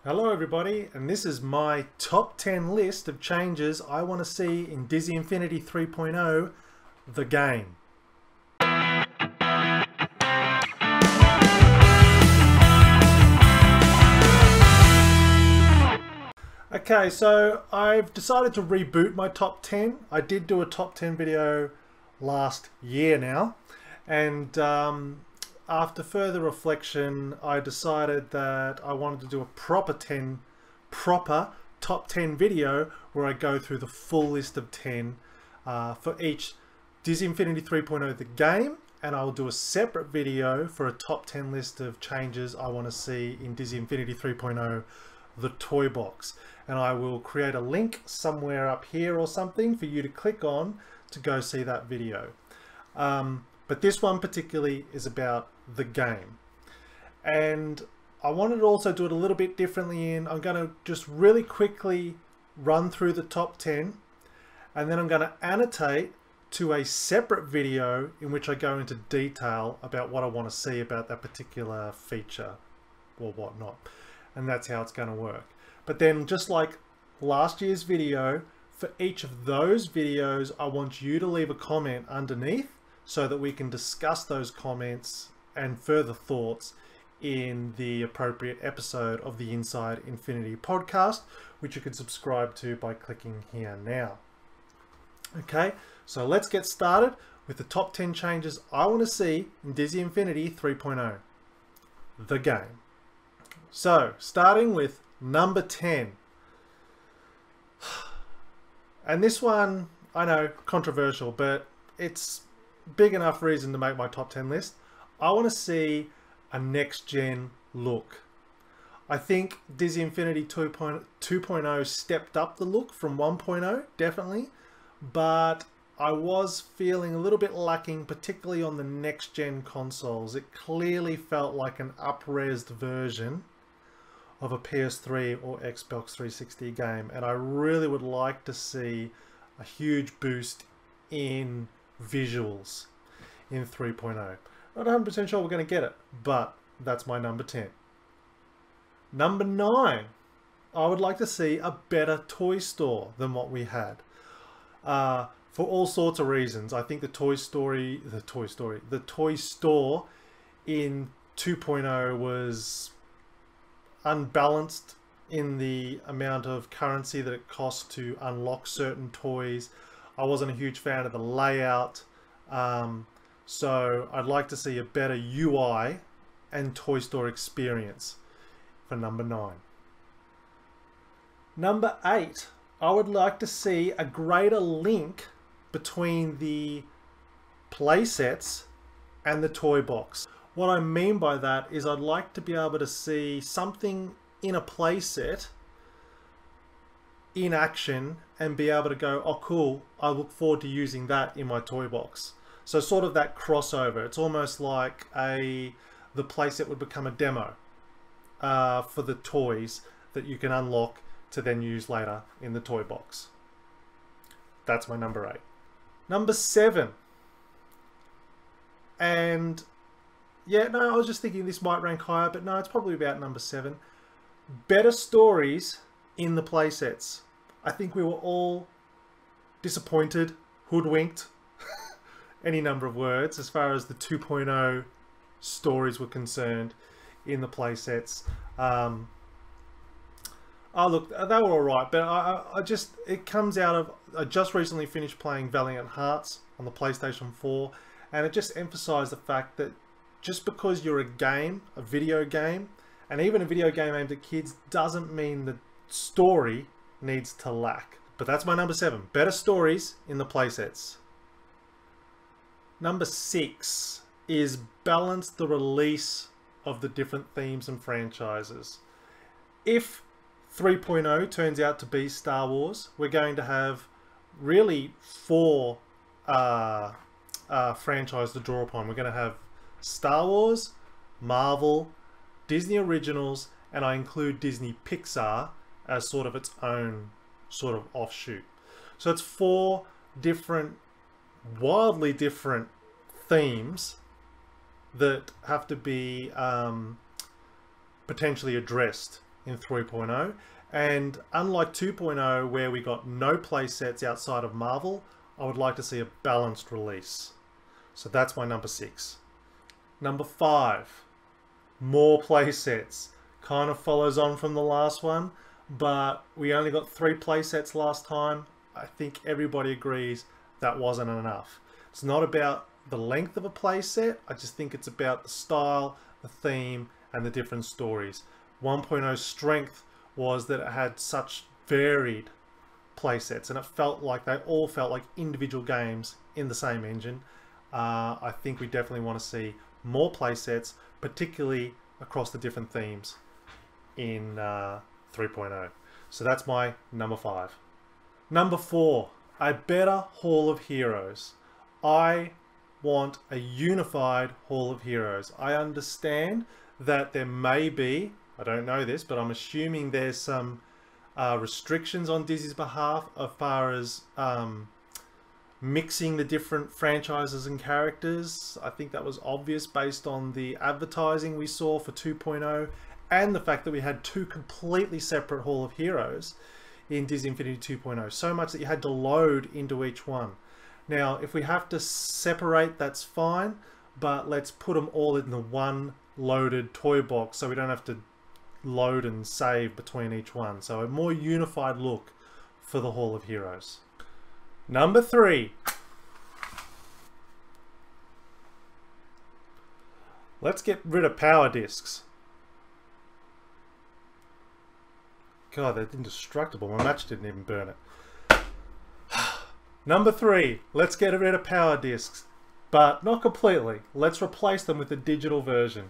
Hello everybody, and this is my top 10 list of changes I want to see in Disney Infinity 3.0, the game. Okay, so I've decided to reboot my top 10. I did do a top 10 video last year now, and after further reflection, I decided that I wanted to do a proper top 10 video where I go through the full list of 10 for each Disney Infinity 3.0 the game, and I will do a separate video for a top 10 list of changes I want to see in Disney Infinity 3.0 the toy box. And I will create a link somewhere up here or something for you to click on to go see that video. But this one particularly is about the game. And I wanted to also do it a little bit differently I'm going to just really quickly run through the top 10, and then I'm going to annotate to a separate video in which I go into detail about what I want to see about that particular feature or whatnot. And that's how it's going to work. But then, just like last year's video, for each of those videos I want you to leave a comment underneath so that we can discuss those comments and further thoughts in the appropriate episode of the Inside Infinity podcast, which you can subscribe to by clicking here now. Okay, so let's get started with the top 10 changes I want to see in Disney Infinity 3.0, the game. So, starting with number 10. And this one, I know, controversial, but it's big enough reason to make my top 10 list. I want to see a next-gen look. I think Disney Infinity 2.0 stepped up the look from 1.0, definitely, but I was feeling a little bit lacking, particularly on the next-gen consoles. It clearly felt like an up-resed version of a PS3 or Xbox 360 game, and I really would like to see a huge boost in visuals in 3.0. Not 100% sure we're going to get it, but that's my number 10. Number 9, I would like to see a better toy store than what we had. For all sorts of reasons. I think the toy store in 2.0 was unbalanced in the amount of currency that it cost to unlock certain toys. I wasn't a huge fan of the layout, so I'd like to see a better UI and toy store experience for number 9. Number 8, I would like to see a greater link between the playsets and the toy box. What I mean by that is I'd like to be able to see something in a playset in action and be able to go, oh cool, I look forward to using that in my toy box. So sort of that crossover. It's almost like the playset would become a demo for the toys that you can unlock to then use later in the toy box. That's my number 8. Number 7. And yeah, no, I was just thinking this might rank higher, but no, it's probably about number 7. Better stories in the playsets. I think we were all disappointed, hoodwinked, any number of words, as far as the 2.0 stories were concerned in the playsets. Oh look, they were alright, but it comes out of, I just recently finished playing Valiant Hearts on the PlayStation 4, and it just emphasised the fact that just because you're a video game, and even a video game aimed at kids, doesn't mean the story needs to lack. But that's my number 7. Better stories in the playsets. Number 6 is balance the release of the different themes and franchises. If 3.0 turns out to be Star Wars, we're going to have really 4 franchises to draw upon. We're going to have Star Wars, Marvel, Disney Originals, and I include Disney Pixar as sort of its own sort of offshoot. So it's 4 different, wildly different themes that have to be potentially addressed in 3.0. And unlike 2.0, where we got no playsets outside of Marvel, I would like to see a balanced release. So that's my number 6. Number 5, more playsets. Kind of follows on from the last one, but we only got 3 playsets last time. I think everybody agrees that wasn't enough. It's not about the length of a playset, I just think it's about the style, the theme, and the different stories. 1.0's strength was that it had such varied playsets, and it felt like they all felt like individual games in the same engine. I think we definitely want to see more playsets, particularly across the different themes in 3.0. So that's my number 5. Number 4, a better Hall of Heroes. I want a unified Hall of Heroes. I understand that there may be, I don't know this, but I'm assuming there's some restrictions on Disney's behalf as far as mixing the different franchises and characters. I think that was obvious based on the advertising we saw for 2.0 and the fact that we had 2 completely separate Hall of Heroes in Disney Infinity 2.0, so much that you had to load into each one. Now, if we have to separate, that's fine, but let's put them all in the one loaded toy box so we don't have to load and save between each one. So a more unified look for the Hall of Heroes. Number 3. Let's get rid of power discs. God, they're indestructible. My match didn't even burn it. Number 3. Let's get rid of power discs. But not completely. Let's replace them with a digital version.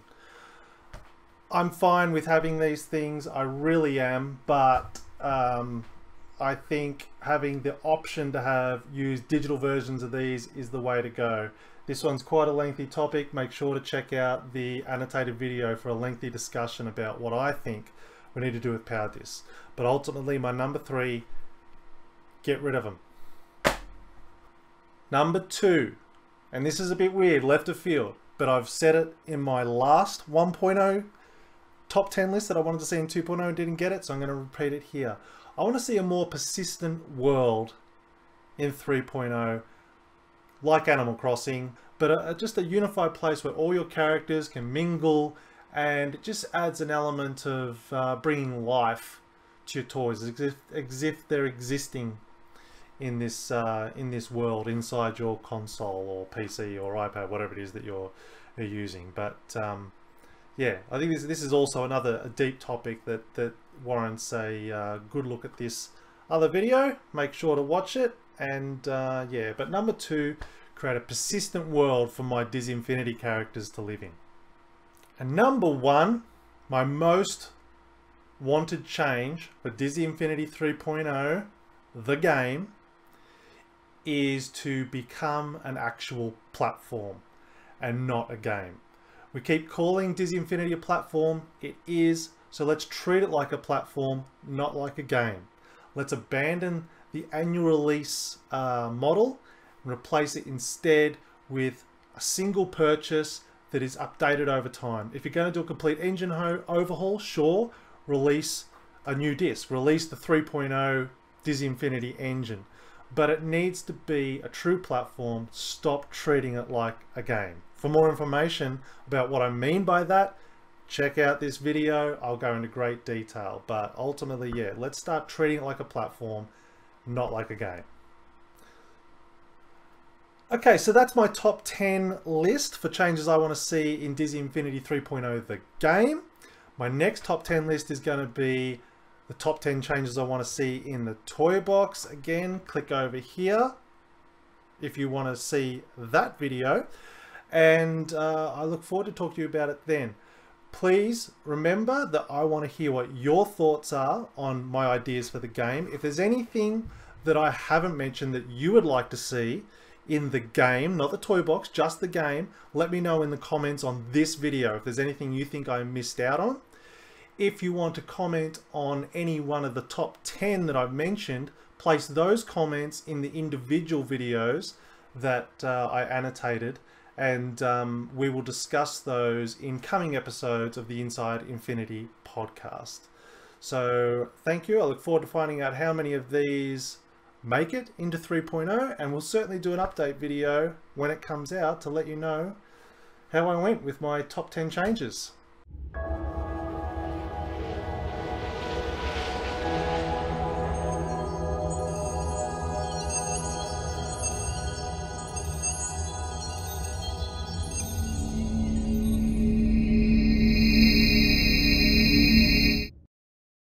I'm fine with having these things, I really am, but I think having the option to use digital versions of these is the way to go. This one's quite a lengthy topic. Make sure to check out the annotated video for a lengthy discussion about what I think we need to do with power discs. But ultimately, my number 3, get rid of them. Number 2, and this is a bit weird, left of field, but I've said it in my last 1.0 top 10 list that I wanted to see in 2.0 and didn't get it, so I'm going to repeat it here. I want to see a more persistent world in 3.0, like Animal Crossing, but just a unified place where all your characters can mingle, and it just adds an element of bringing life to your toys, as if they're existing in this world inside your console or PC or iPad, whatever it is that you're using. But yeah, I think this is also a deep topic that warrants a good look at this other video. Make sure to watch it. And yeah, but number 2, create a persistent world for my Disney Infinity characters to live in. And number 1, my most wanted change for Disney Infinity 3.0, the game, is to become an actual platform and not a game. We keep calling Disney Infinity a platform. It is, so let's treat it like a platform, not like a game. Let's abandon the annual release model and replace it instead with a single purchase that is updated over time. If you're going to do a complete engine overhaul, sure, release a new disc, release the 3.0 Disney Infinity engine, but it needs to be a true platform. Stop treating it like a game. For more information about what I mean by that, check out this video. I'll go into great detail, but ultimately, yeah, let's start treating it like a platform, not like a game. Okay, so that's my top 10 list for changes I want to see in Disney Infinity 3.0, the game. My next top 10 list is going to be the top 10 changes I want to see in the toy box. Again, click over here if you want to see that video. And I look forward to talking to you about it then. Please remember that I want to hear what your thoughts are on my ideas for the game. If there's anything that I haven't mentioned that you would like to see in the game, not the toy box, just the game, let me know in the comments on this video if there's anything you think I missed out on. If you want to comment on any one of the top 10 that I've mentioned, place those comments in the individual videos that I annotated, and we will discuss those in coming episodes of the Inside Infinity podcast. So thank you. I look forward to finding out how many of these make it into 3.0, and we'll certainly do an update video when it comes out to let you know how I went with my top 10 changes.